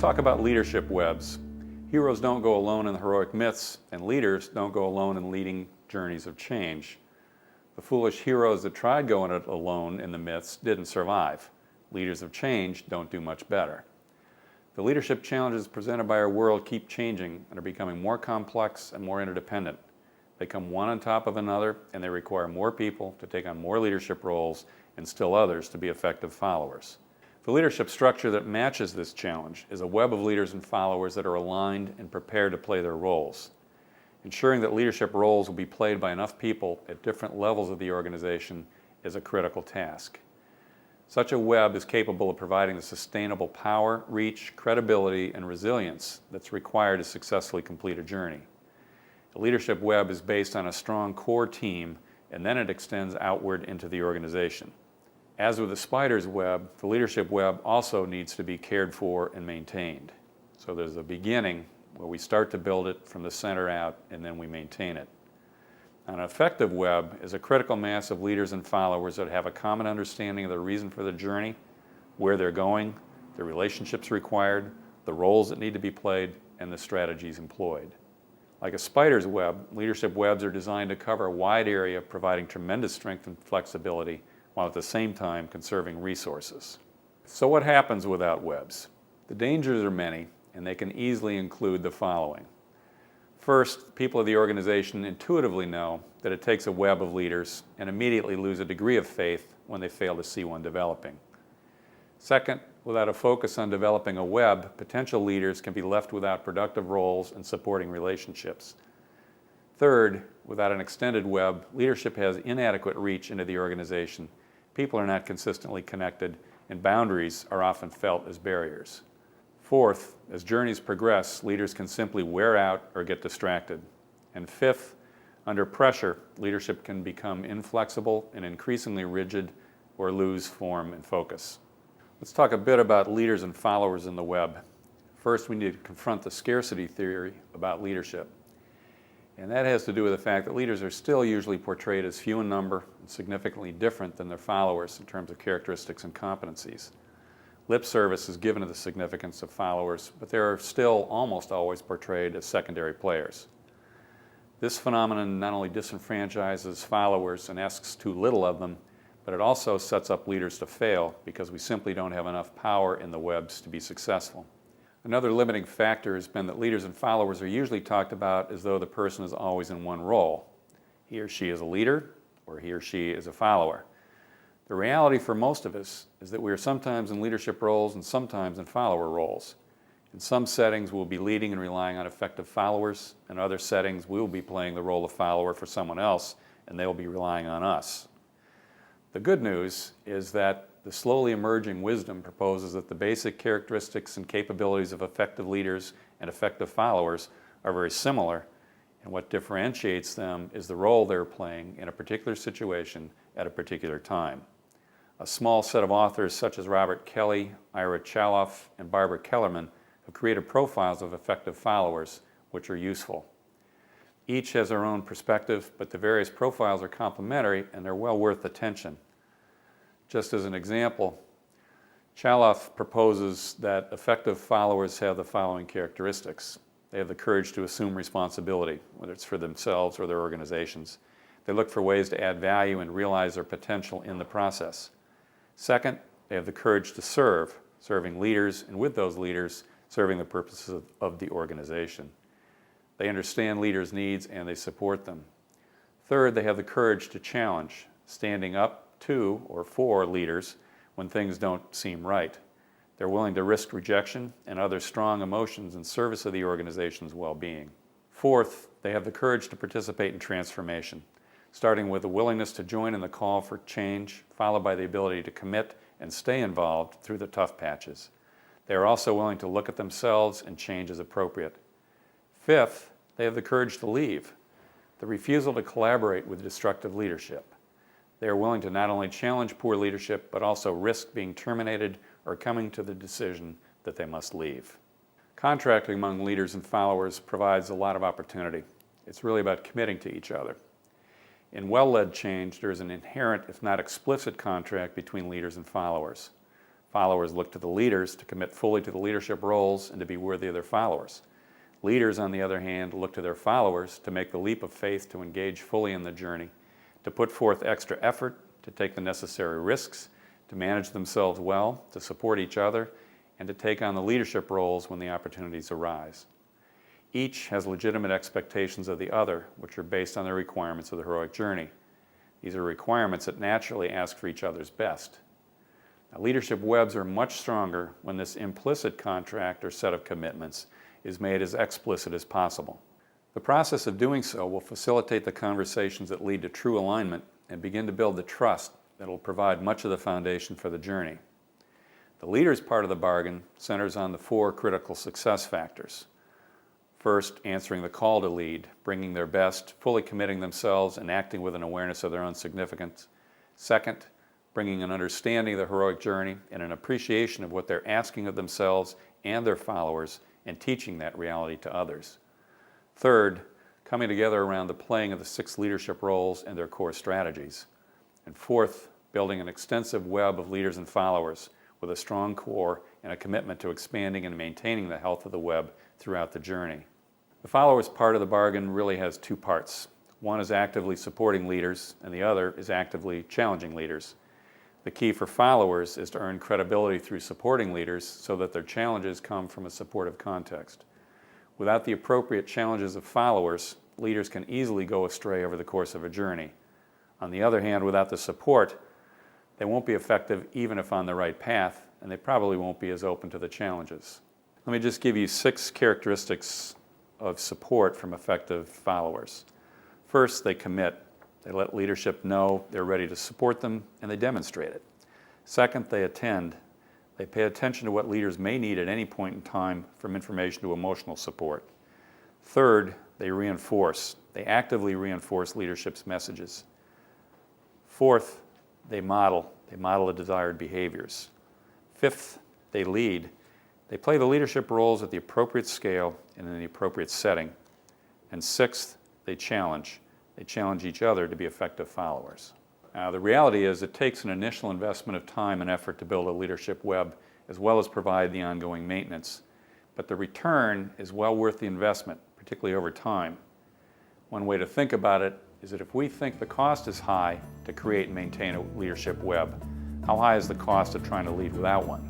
talk about leadership webs. Heroes don't go alone in the heroic myths, and leaders don't go alone in leading journeys of change. The foolish heroes that tried going it alone in the myths didn't survive. Leaders of change don't do much better. The leadership challenges presented by our world keep changing and are becoming more complex and more interdependent. They come one on top of another, and they require more people to take on more leadership roles and still others to be effective followers. The leadership structure that matches this challenge is a web of leaders and followers that are aligned and prepared to play their roles. Ensuring that leadership roles will be played by enough people at different levels of the organization is a critical task. Such a web is capable of providing the sustainable power, reach, credibility, and resilience that's required to successfully complete a journey. A leadership web is based on a strong core team, and then it extends outward into the organization. As with the spider's web, the leadership web also needs to be cared for and maintained. So there's a beginning where we start to build it from the center out, and then we maintain it. An effective web is a critical mass of leaders and followers that have a common understanding of the reason for the journey, where they're going, the relationships required, the roles that need to be played, and the strategies employed. Like a spider's web, leadership webs are designed to cover a wide area, providing tremendous strength and flexibility, while at the same time conserving resources. So what happens without webs? The dangers are many, and they can easily include the following. First, people of the organization intuitively know that it takes a web of leaders and immediately lose a degree of faith when they fail to see one developing. Second, without a focus on developing a web, potential leaders can be left without productive roles and supporting relationships. Third, without an extended web, leadership has inadequate reach into the organization. People are not consistently connected, and boundaries are often felt as barriers. Fourth, as journeys progress, leaders can simply wear out or get distracted. And fifth, under pressure, leadership can become inflexible and increasingly rigid or lose form and focus. Let's talk a bit about leaders and followers in the web. First, we need to confront the scarcity theory about leadership. And that has to do with the fact that leaders are still usually portrayed as few in number and significantly different than their followers in terms of characteristics and competencies. Lip service is given to the significance of followers, but they are still almost always portrayed as secondary players. This phenomenon not only disenfranchises followers and asks too little of them, but it also sets up leaders to fail because we simply don't have enough power in the webs to be successful. Another limiting factor has been that leaders and followers are usually talked about as though the person is always in one role. He or she is a leader, or he or she is a follower. The reality for most of us is that we are sometimes in leadership roles and sometimes in follower roles. In some settings, we'll be leading and relying on effective followers. In other settings, we will be playing the role of follower for someone else, and they will be relying on us. The good news is that the slowly emerging wisdom proposes that the basic characteristics and capabilities of effective leaders and effective followers are very similar, and what differentiates them is the role they're playing in a particular situation at a particular time. A small set of authors such as Robert Kelly, Ira Chaleff, and Barbara Kellerman have created profiles of effective followers which are useful. Each has their own perspective, but the various profiles are complementary and they're well worth attention. Just as an example, Chaleff proposes that effective followers have the following characteristics. They have the courage to assume responsibility, whether it's for themselves or their organizations. They look for ways to add value and realize their potential in the process. Second, they have the courage to serve, serving leaders, and with those leaders, serving the purposes of the organization. They understand leaders' needs and they support them. Third, they have the courage to challenge, standing up to or for leaders when things don't seem right. They're willing to risk rejection and other strong emotions in service of the organization's well-being. Fourth, they have the courage to participate in transformation, starting with a willingness to join in the call for change, followed by the ability to commit and stay involved through the tough patches. They are also willing to look at themselves and change as appropriate. Fifth, they have the courage to leave, the refusal to collaborate with destructive leadership. They are willing to not only challenge poor leadership, but also risk being terminated or coming to the decision that they must leave. Contracting among leaders and followers provides a lot of opportunity. It's really about committing to each other. In well-led change, there is an inherent, if not explicit, contract between leaders and followers. Followers look to the leaders to commit fully to the leadership roles and to be worthy of their followers. Leaders, on the other hand, look to their followers to make the leap of faith to engage fully in the journey, to put forth extra effort, to take the necessary risks, to manage themselves well, to support each other, and to take on the leadership roles when the opportunities arise. Each has legitimate expectations of the other, which are based on the requirements of the heroic journey. These are requirements that naturally ask for each other's best. Now, leadership webs are much stronger when this implicit contract or set of commitments is made as explicit as possible. The process of doing so will facilitate the conversations that lead to true alignment and begin to build the trust that will provide much of the foundation for the journey. The leader's part of the bargain centers on the 4 critical success factors. First, answering the call to lead, bringing their best, fully committing themselves and acting with an awareness of their own significance. Second, bringing an understanding of the heroic journey and an appreciation of what they're asking of themselves and their followers and teaching that reality to others. Third, coming together around the playing of the 6 leadership roles and their core strategies. And fourth, building an extensive web of leaders and followers with a strong core and a commitment to expanding and maintaining the health of the web throughout the journey. The followers part of the bargain really has 2 parts. One is actively supporting leaders, and the other is actively challenging leaders. The key for followers is to earn credibility through supporting leaders so that their challenges come from a supportive context. Without the appropriate challenges of followers, leaders can easily go astray over the course of a journey. On the other hand, without the support, they won't be effective even if on the right path, and they probably won't be as open to the challenges. Let me just give you 6 characteristics of support from effective followers. First, they commit. They let leadership know they're ready to support them, and they demonstrate it. Second, they attend. They pay attention to what leaders may need at any point in time, from information to emotional support. Third, they reinforce. They actively reinforce leadership's messages. Fourth, they model. They model the desired behaviors. Fifth, they lead. They play the leadership roles at the appropriate scale and in the appropriate setting. And sixth, they challenge. They challenge each other to be effective followers. Now, the reality is it takes an initial investment of time and effort to build a leadership web, as well as provide the ongoing maintenance. But the return is well worth the investment, particularly over time. One way to think about it is that if we think the cost is high to create and maintain a leadership web, how high is the cost of trying to lead without one?